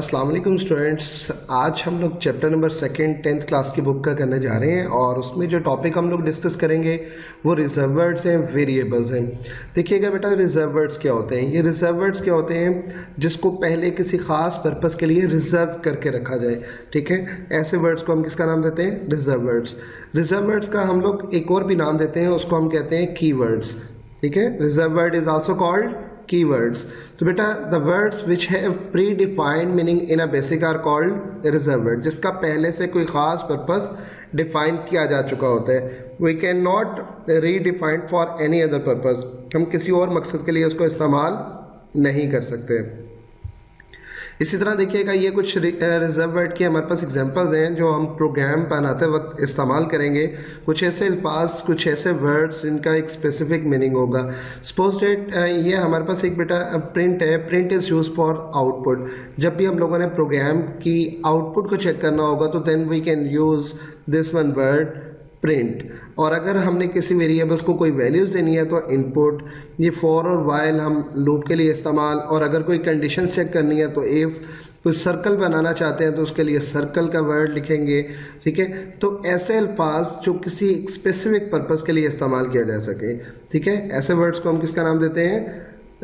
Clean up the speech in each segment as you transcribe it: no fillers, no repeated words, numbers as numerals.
अस्सलाम वालेकुम स्टूडेंट्स। आज हम लोग चैप्टर नंबर 10th क्लास की बुक का करने जा रहे हैं और उसमें जो टॉपिक हम लोग डिस्कस करेंगे वो रिजर्व वर्ड्स हैं, वेरिएबल्स हैं। देखिएगा बेटा, रिजर्व वर्ड्स क्या होते हैं? ये रिजर्व वर्ड्स क्या होते हैं? जिसको पहले किसी खास पर्पस के लिए रिजर्व करके रखा जाए। ठीक है, ऐसे वर्ड्स को हम किसका नाम देते हैं? Reserve words. रिजर्व वर्ड्स का हम लोग एक और भी नाम देते हैं, उसको हम कहते हैं कीवर्ड्स। ठीक है, reserve word is also called keywords. तो बेटा the words which have predefined meaning in a basic are called reserved word, जिसका पहले से कोई खास पर्पस डिफाइन किया जा चुका होता है। We cannot redefine for any other purpose, हम किसी और मकसद के लिए उसको इस्तेमाल नहीं कर सकते। इसी तरह देखिएगा, ये कुछ रिजर्व वर्ड के हमारे पास एग्जांपल्स हैं जो हम प्रोग्राम बनाते वक्त इस्तेमाल करेंगे। कुछ ऐसे अल्फाज, कुछ ऐसे वर्ड्स इनका एक स्पेसिफिक मीनिंग होगा। सपोज डेट ये हमारे पास एक बेटा प्रिंट है। Print is use for output. जब भी हम लोगों ने प्रोग्राम की आउटपुट को चेक करना होगा तो then we can use this one word print. और अगर हमने किसी वेरिएबल्स को कोई वैल्यूज देनी है तो इनपुट। ये फॉर और वाइल हम लूप के लिए इस्तेमाल। और अगर कोई कंडीशन चेक करनी है तो इफ। कोई सर्कल बनाना चाहते हैं तो उसके लिए सर्कल का वर्ड लिखेंगे। ठीक है, तो ऐसे अल्फाज जो किसी स्पेसिफिक पर्पस के लिए इस्तेमाल किया जा सके। ठीक है, ऐसे वर्ड्स को हम किसका नाम देते हैं?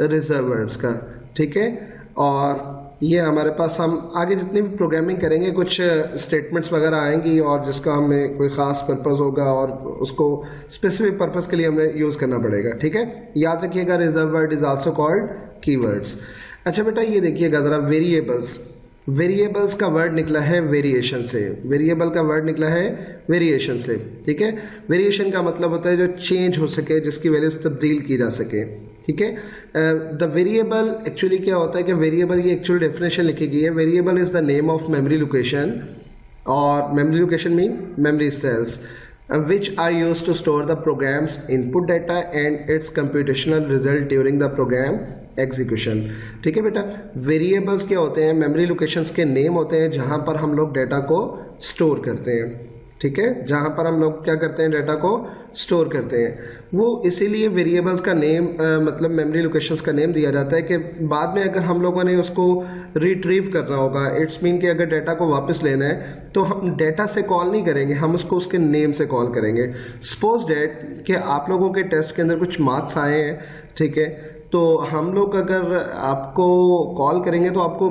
रिजर्व वर्ड्स का। ठीक है, और ये हमारे पास हम आगे जितनी भी प्रोग्रामिंग करेंगे कुछ स्टेटमेंट्स वगैरह आएंगी और जिसका हमें कोई ख़ास पर्पस होगा और उसको स्पेसिफिक पर्पस के लिए हमें यूज़ करना पड़ेगा। ठीक है, याद रखिएगा reserve word is also called keywords. अच्छा बेटा, ये देखिएगा ज़रा, वेरिएबल्स। वेरिएबल्स का वर्ड निकला है वेरिएशन से। वेरिएबल का वर्ड निकला है वेरिएशन से। ठीक है, वेरिएशन का मतलब होता है जो चेंज हो सके, जिसकी वैल्यूज तब्दील की जा सके। ठीक है, द वेरिएबल एक्चुअली क्या होता है कि वेरिएबल की एक्चुअल डेफिनेशन लिखी गई है। Variable is the name of memory location, और memory location mean memory cells which are used to store the program's input data and its computational result during the program execution। ठीक है बेटा, variables क्या होते हैं? मेमोरी लोकेशंस के name होते हैं जहां पर हम लोग डेटा को स्टोर करते हैं। ठीक है, जहां पर हम लोग क्या करते हैं? डेटा को स्टोर करते हैं। वो इसीलिए वेरिएबल्स का नेम मतलब मेमोरी लोकेशंस का नेम दिया जाता है कि बाद में अगर हम लोगों ने उसको रिट्रीव करना होगा, इट्स मीन कि अगर डेटा को वापस लेना है तो हम डेटा से कॉल नहीं करेंगे, हम उसको उसके नेम से कॉल करेंगे। सपोज डेट कि आप लोगों के टेस्ट के अंदर कुछ मार्क्स आए हैं। ठीक है, तो हम लोग अगर आपको कॉल करेंगे तो आपको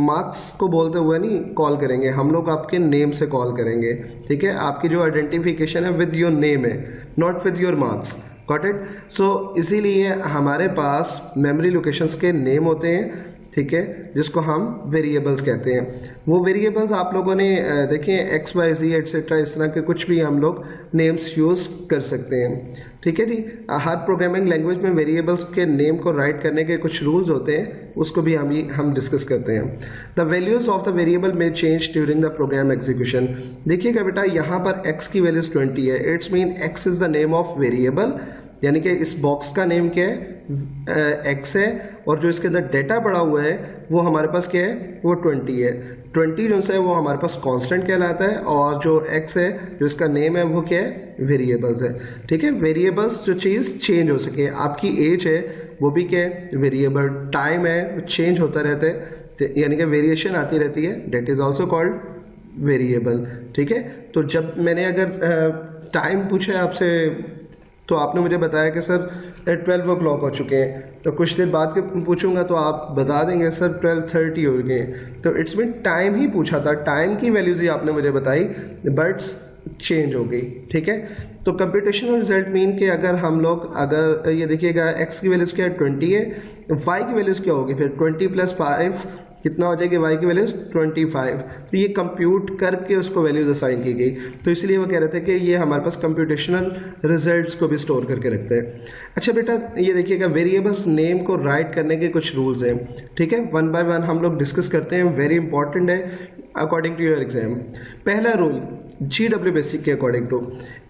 मार्क्स को बोलते हुए नहीं कॉल करेंगे, हम लोग आपके नेम से कॉल करेंगे। ठीक है, आपकी जो आइडेंटिफिकेशन है विद योर नेम है, not with your marks. Got it? So इसीलिए हमारे पास मेमोरी लोकेशंस के नेम होते हैं। ठीक है, जिसको हम वेरिएबल्स कहते हैं। वो वेरिएबल्स आप लोगों ने देखिए एक्स वाई जी एटसेट्रा, इस तरह के कुछ भी हम लोग नेम्स यूज कर सकते हैं। ठीक है जी, हर प्रोग्रामिंग लैंग्वेज में वेरिएबल्स के नेम को राइट करने के कुछ रूल्स होते हैं, उसको भी हम डिस्कस करते हैं। The values of the variable में change during the program execution. देखिएगा बेटा, यहाँ पर x की वैल्यूज 20 है। It's mean x is the name of variable, यानी कि इस बॉक्स का नेम क्या है? x है, और जो इसके अंदर डेटा पड़ा हुआ है वो हमारे पास क्या है? वो 20 है। 20 जो है वो हमारे पास कांस्टेंट कहलाता है, और जो x है जो इसका नेम है वो क्या है? वेरिएबल्स है। ठीक है, वेरिएबल्स जो चीज़ चेंज हो सके। आपकी एज है वो भी क्या है? वेरिएबल। टाइम है वो चेंज होता रहता है, यानी कि वेरिएशन आती रहती है, that is also called variable. ठीक है, तो जब मैंने अगर टाइम पूछा आपसे तो आपने मुझे बताया कि सर 12 o'clock हो चुके हैं, तो कुछ देर बाद के पूछूंगा तो आप बता देंगे सर 12:30 हो गए। तो इट्स मीन टाइम ही पूछा था, टाइम की वैल्यूज ही आपने मुझे बताई, बट चेंज हो गई। ठीक है, तो कंप्यूटेशनल रिजल्ट मीन कि अगर ये देखिएगा x की वैल्यूज क्या है? 20 है। y की वैल्यूज क्या होगी फिर? 20 + 5 कितना हो जाएगी? y की वैल्यूज 25। तो ये कंप्यूट करके उसको वैल्यूज असाइन की गई, तो इसलिए वो कह रहे थे कि ये हमारे पास कंप्यूटेशनल रिजल्ट्स को भी स्टोर करके रखते हैं। अच्छा बेटा, ये देखिएगा, वेरिएबल्स नेम को राइट करने के कुछ रूल्स हैं। ठीक है, वन बाय वन हम लोग डिस्कस करते हैं, वेरी इंपॉर्टेंट है अकॉर्डिंग टू योर एग्जाम। पहला रूल GW बेसिक के according to,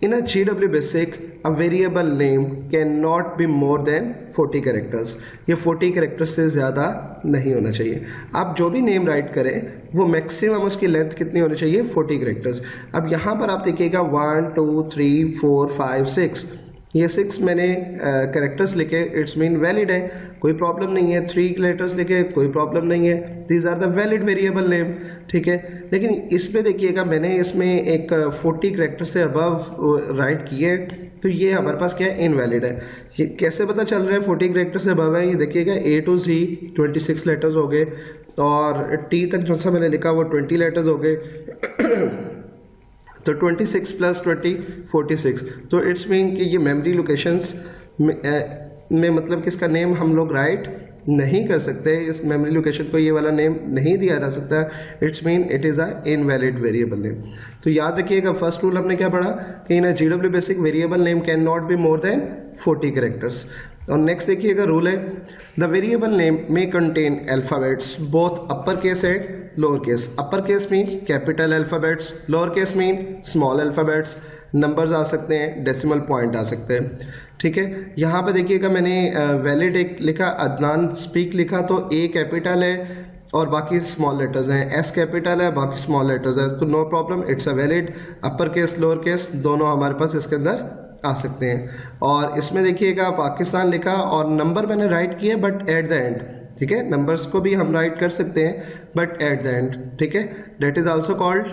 in a GW basic a variable name can not be more than 40 characters. ये 40 कैरेक्टर्स से ज़्यादा नहीं होना चाहिए। आप जो भी नेम राइट करें वो मैक्सिमम उसकी लेंथ कितनी होनी चाहिए? 40 कैरेक्टर्स। अब यहाँ पर आप देखिएगा 1 2 3 4 5 6 ये 6 मैंने कैरेक्टर्स लिखे, इट्स मीन वैलिड है, कोई प्रॉब्लम नहीं है। 3 लेटर्स लिखे, कोई प्रॉब्लम नहीं है, these are the valid variable name, ठीक है। लेकिन इसमें देखिएगा मैंने इसमें एक 40 कैरेक्टर से अबव राइट किए, तो ये हमारे पास क्या है, इनवैलिड है। ये कैसे पता चल रहा है 40 कैरेक्टर से अबव है? ये देखिएगा A to Z 26 लेटर्स हो गए, और T तक जो सा मैंने लिखा वो 20 लेटर्स हो गए तो 26 प्लस 20 46। तो इट्स मीन कि ये मेमोरी लोकेशंस में मतलब कि इसका नेम हम लोग राइट नहीं कर सकते, इस मेमोरी लोकेशन को ये वाला नेम नहीं दिया जा सकता। It's mean it is a invalid variable name. तो याद रखिएगा फर्स्ट रूल हमने क्या पढ़ा कि in GW basic variable name can not be more than 40 characters. और नेक्स्ट देखिएगा रूल है, the variable name may contain alphabets both upper case and lower case. Upper case mean capital alphabets, lower case mean small alphabets, numbers आ सकते हैं, decimal point आ सकते हैं, ठीक है। यहाँ पे देखिएगा मैंने वैलिड एक लिखा, अदनान स्पीक लिखा, तो A कैपिटल है और बाकी स्मॉल लेटर्स हैं, S कैपिटल है, बाकी स्मॉल लेटर्स है, तो no problem, it's a valid. Upper case lower case दोनों हमारे पास इसके अंदर आ सकते हैं। और इसमें देखिएगा पाकिस्तान लिखा और नंबर मैंने राइट किया बट एट द एंड, ठीक है। नंबर्स को भी हम राइट कर सकते हैं बट एट द एंड, ठीक है। That is also called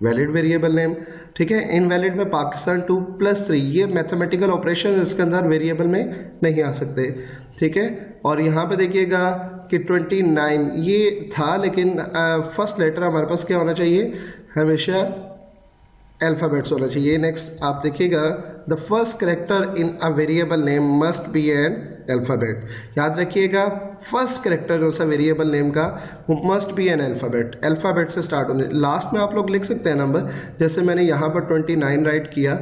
valid variable name, ठीक है। इनवैलिड में पाकिस्तान 2+3 ये मैथमेटिकल ऑपरेशन इसके अंदर वेरिएबल में नहीं आ सकते, ठीक है। और यहाँ पे देखिएगा कि 29 ये था, लेकिन फर्स्ट लेटर हमारे पास क्या होना चाहिए, हमेशा अल्फाबेट्स होना चाहिए। नेक्स्ट आप देखिएगा, the first character in a variable name must be an alphabet. याद रखिएगा फर्स्ट कैरेक्टर जो सा वेरिएबल नेम का वो must be an alphabet, alphabet से स्टार्ट होने। लास्ट में आप लोग लिख सकते हैं नंबर, जैसे मैंने यहाँ पर 29 राइट किया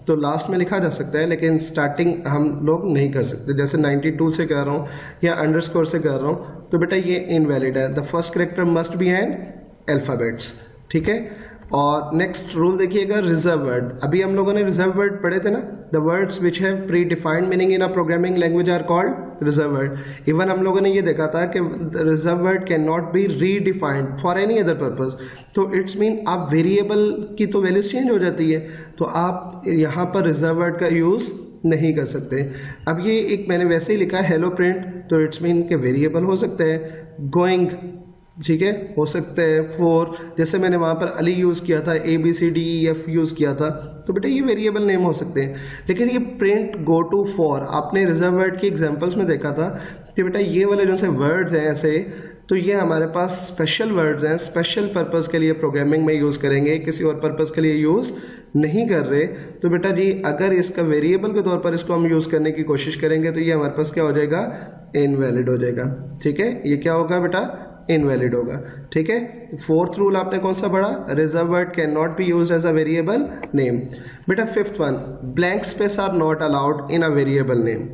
तो लास्ट में लिखा जा सकता है, लेकिन स्टार्टिंग हम लोग नहीं कर सकते। जैसे 92 से कर रहा हूँ या अंडरस्कोर से कर रहा हूँ, तो बेटा ये इनवैलिड है। The first character must be an alphabets, ठीक है। और नेक्स्ट रूल देखिएगा, रिजर्व वर्ड। अभी हम लोगों ने रिजर्व वर्ड पढ़े थे ना, the words which have predefined meaning in a programming language are called reserve word. Even हम लोगों ने ये देखा था कि reserve word can not be redefined for any other purpose. तो इट्स मीन आप वेरिएबल की तो वैल्यूज चेंज हो जाती है, तो आप यहाँ पर रिजर्व वर्ड का यूज नहीं कर सकते। अब ये एक मैंने वैसे ही लिखा है हेलो प्रिंट, तो इट्स मीन के वेरिएबल हो सकते हैं। गोइंग, ठीक है, हो सकते हैं। 4 जैसे मैंने वहाँ पर अली यूज़ किया था, ABCDEF यूज़ किया था, तो बेटा ये वेरिएबल नेम हो सकते हैं। लेकिन ये प्रिंट गो टू 4 आपने रिजर्व वर्ड की एग्जांपल्स में देखा था कि बेटा ये वाले जो से वर्ड्स हैं ऐसे, तो ये हमारे पास स्पेशल वर्ड्स हैं, स्पेशल पर्पज़ के लिए प्रोग्रामिंग में यूज़ करेंगे, किसी और पर्पज़ के लिए यूज़ नहीं कर रहे। तो बेटा जी अगर इसका वेरिएबल के तौर पर इसको हम यूज़ करने की कोशिश करेंगे तो ये हमारे पास क्या हो जाएगा, इनवैलिड हो जाएगा, ठीक है। ये क्या होगा बेटा, इनवैलिड होगा, ठीक है। 4th रूल आपने कौन सा पढ़ा, reserve word can not be used as a variable name. बेटा 5th one, blank space are not allowed in a variable name.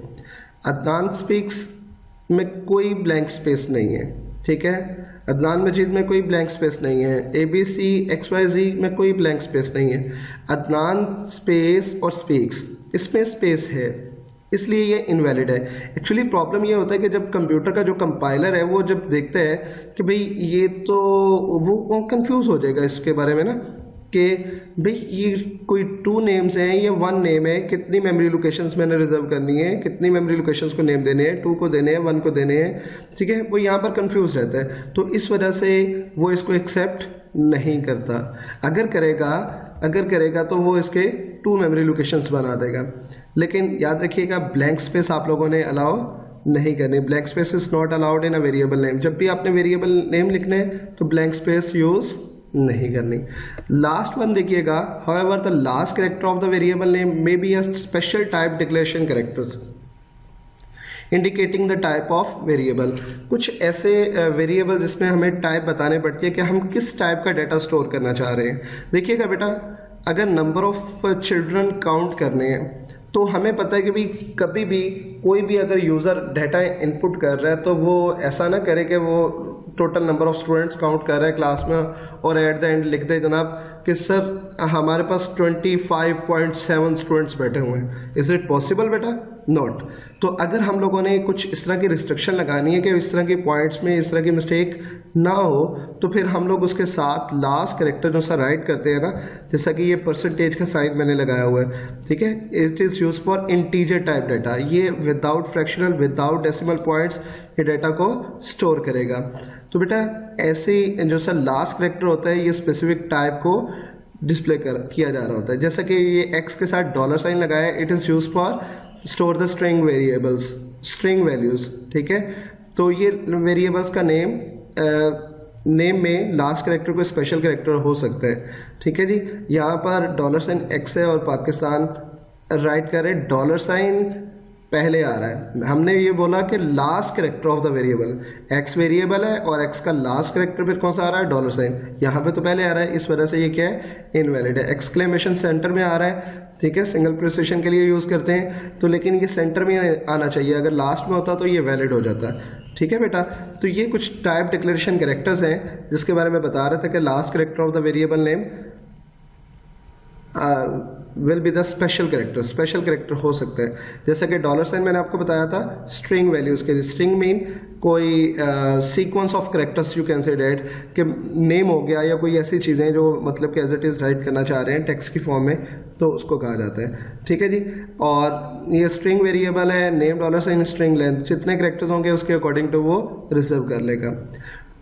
Adnan speaks में कोई ब्लैंक स्पेस नहीं है, ठीक है। अदनान मजीद में कोई ब्लैंक स्पेस नहीं है। ABC XYZ में कोई ब्लैंक स्पेस नहीं है। अदनान स्पेस और स्पीक्स इसमें स्पेस है, इसलिए ये इनवैलिड है। एक्चुअली प्रॉब्लम ये होता है कि जब कंप्यूटर का जो कंपाइलर है वो जब देखता है कि भाई ये तो वो कंफ्यूज हो जाएगा इसके बारे में ना, कि भाई ये कोई 2 नेम्स हैं, ये 1 नेम है, कितनी मेमोरी लोकेशंस मैंने रिजर्व करनी है, कितनी मेमोरी लोकेशंस को नेम देने हैं, 2 को देने हैं, 1 को देने हैं, ठीक है। वो यहाँ पर कंफ्यूज रहता है, तो इस वजह से वो इसको एक्सेप्ट नहीं करता। अगर करेगा तो वो इसके 2 मेमोरी लोकेशंस बना देगा। लेकिन याद रखिएगा ब्लैंक स्पेस आप लोगों ने अलाउ नहीं करनी। Blank space is not allowed in a variable name. जब भी आपने वेरिएबल नेम लिखने तो ब्लैंक स्पेस यूज नहीं करनी। लास्ट वन देखिएगा, however the last character of the variable name may be a special type declaration characters indicating the type of variable. कुछ ऐसे वेरिएबल जिसमें हमें टाइप बताने पड़ती है कि हम किस टाइप का डाटा स्टोर करना चाह रहे हैं। देखिएगा बेटा, अगर नंबर ऑफ चिल्ड्रन काउंट करने हैं तो हमें पता है कि भाई कभी भी कोई भी अगर यूज़र डाटा इनपुट कर रहा है तो वो ऐसा ना करे कि वो total number of students count कर रहा है क्लास में और एट द एंड लिख दे जनाब कि सर हमारे पास 25.7 स्टूडेंट्स बैठे हुए हैं। इज़ इट पॉसिबल बेटा? नॉट। तो अगर हम लोगों ने कुछ इस तरह की रिस्ट्रिक्शन लगानी है कि इस तरह की पॉइंट्स में इस तरह की मिस्टेक ना हो, तो फिर हम लोग उसके साथ लास्ट करेक्टर जो सा राइट करते हैं ना, जैसा कि ये परसेंटेज का साइन मैंने लगाया हुआ है, ठीक है, it is use for integer type data. ये without fractional without decimal points ये डाटा को स्टोर करेगा। तो बेटा ऐसे ही जो सा लास्ट करेक्टर होता है ये स्पेसिफिक टाइप को डिस्प्ले किया जा रहा होता है। जैसा कि ये एक्स के साथ डॉलर साइन लगाया है, it is use for store the string variables, string values, ठीक है। तो ये वेरिएबल्स का नेम में लास्ट करेक्टर को स्पेशल करेक्टर हो सकता है, ठीक है जी। यहाँ पर डॉलर साइन एक्स है और पाकिस्तान राइट करे, डॉलर साइन पहले आ रहा है। हमने ये बोला कि last character of the variable, x variable है और एक्स का लास्ट करेक्टर फिर कौन सा आ रहा है? Dollar sign. यहाँ पे तो पहले आ रहा है, इस वजह से ये क्या है? इनवैलिड है। एक्सक्लेमेशन सेंटर में आ रहा है, ठीक है, सिंगल प्रिसिशन के लिए यूज करते हैं, तो लेकिन ये सेंटर में आना चाहिए, अगर लास्ट में होता तो ये वैलिड हो जाता, ठीक है बेटा। तो ये कुछ टाइप डिक्लेरेशन कैरेक्टर्स हैं जिसके बारे में बता रहे थे कि last character of the variable name will be the special character हो सकता है। जैसा कि डॉलर साइन मैंने आपको बताया था स्ट्रिंग वैल्यूज के लिए, स्ट्रिंग मीन कोई sequence of characters you can say that कि नेम हो गया या कोई ऐसी चीज़ें जो मतलब कि एज इट इज़ राइट करना चाह रहे हैं टेक्स्ट की फॉर्म में, तो उसको कहा जाता है, ठीक है जी। और ये स्ट्रिंग वेरिएबल है, name dollar sign string length, जितने करेक्टर्स होंगे उसके अकॉर्डिंग टू वो रिजर्व कर लेगा।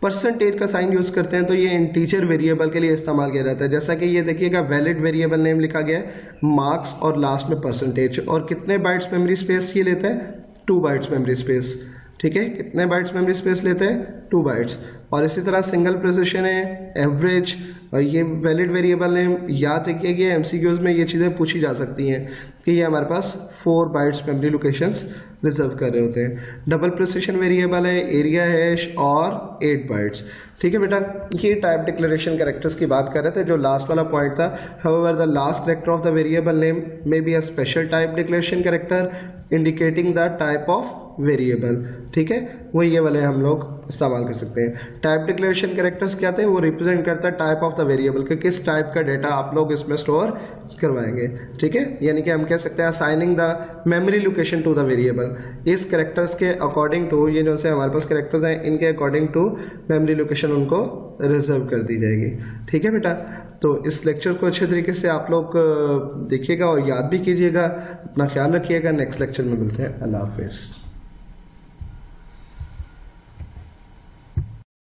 परसेंटेज का साइन यूज करते हैं तो ये इंटीजर वेरिएबल के लिए इस्तेमाल किया जाता है। जैसा कि ये देखिएगा वैलिड वेरिएबल नेम लिखा गया है, मार्क्स और लास्ट में परसेंटेज, और कितने बाइट्स मेमोरी स्पेस ये लेता है? 2 बाइट्स मेमोरी स्पेस, ठीक है। कितने बाइट्स मेमोरी स्पेस लेते हैं? 2 बाइट्स। और इसी तरह सिंगल प्रिसिशन है, एवरेज, और ये वैलिड वेरिएबल नेम। याद रखिए कि एमसीक्यूज में ये चीज़ें पूछी जा सकती हैं कि ये हमारे पास 4 बाइट्स मेमोरी लोकेशंस रिजर्व कर रहे होते हैं। डबल प्रिसिशन वेरिएबल है, एरिया हैश और 8 बाइट्स, ठीक है बेटा। ये टाइप डिक्लेरेशन कैरेक्टर्स की बात कर रहे थे, जो लास्ट वाला पॉइंट था। However the last character of the variable name may be a special type declaration character indicating the type of variable, ठीक है। वो ये वाले हम लोग इस्तेमाल कर सकते हैं। टाइप डिक्लेरेशन कैरेक्टर्स क्या थे? वो रिप्रेजेंट करता है टाइप ऑफ द वेरिएबल, कि किस टाइप का डेटा आप लोग इसमें स्टोर करवाएंगे, ठीक है। यानी कि हम कह सकते हैं assigning the memory location to the variable. इस कैरेक्टर्स के अकॉर्डिंग टू, ये जो से हमारे पास कैरेक्टर्स हैं, इनके अकॉर्डिंग टू मेमोरी लोकेशन उनको रिजर्व कर दी जाएगी, ठीक है बेटा। तो इस लेक्चर को अच्छे तरीके से आप लोग देखिएगा और याद भी कीजिएगा। अपना ख्याल रखिएगा। नेक्स्ट लेक्चर में मिलते हैं। अल्लाह हाफिज़।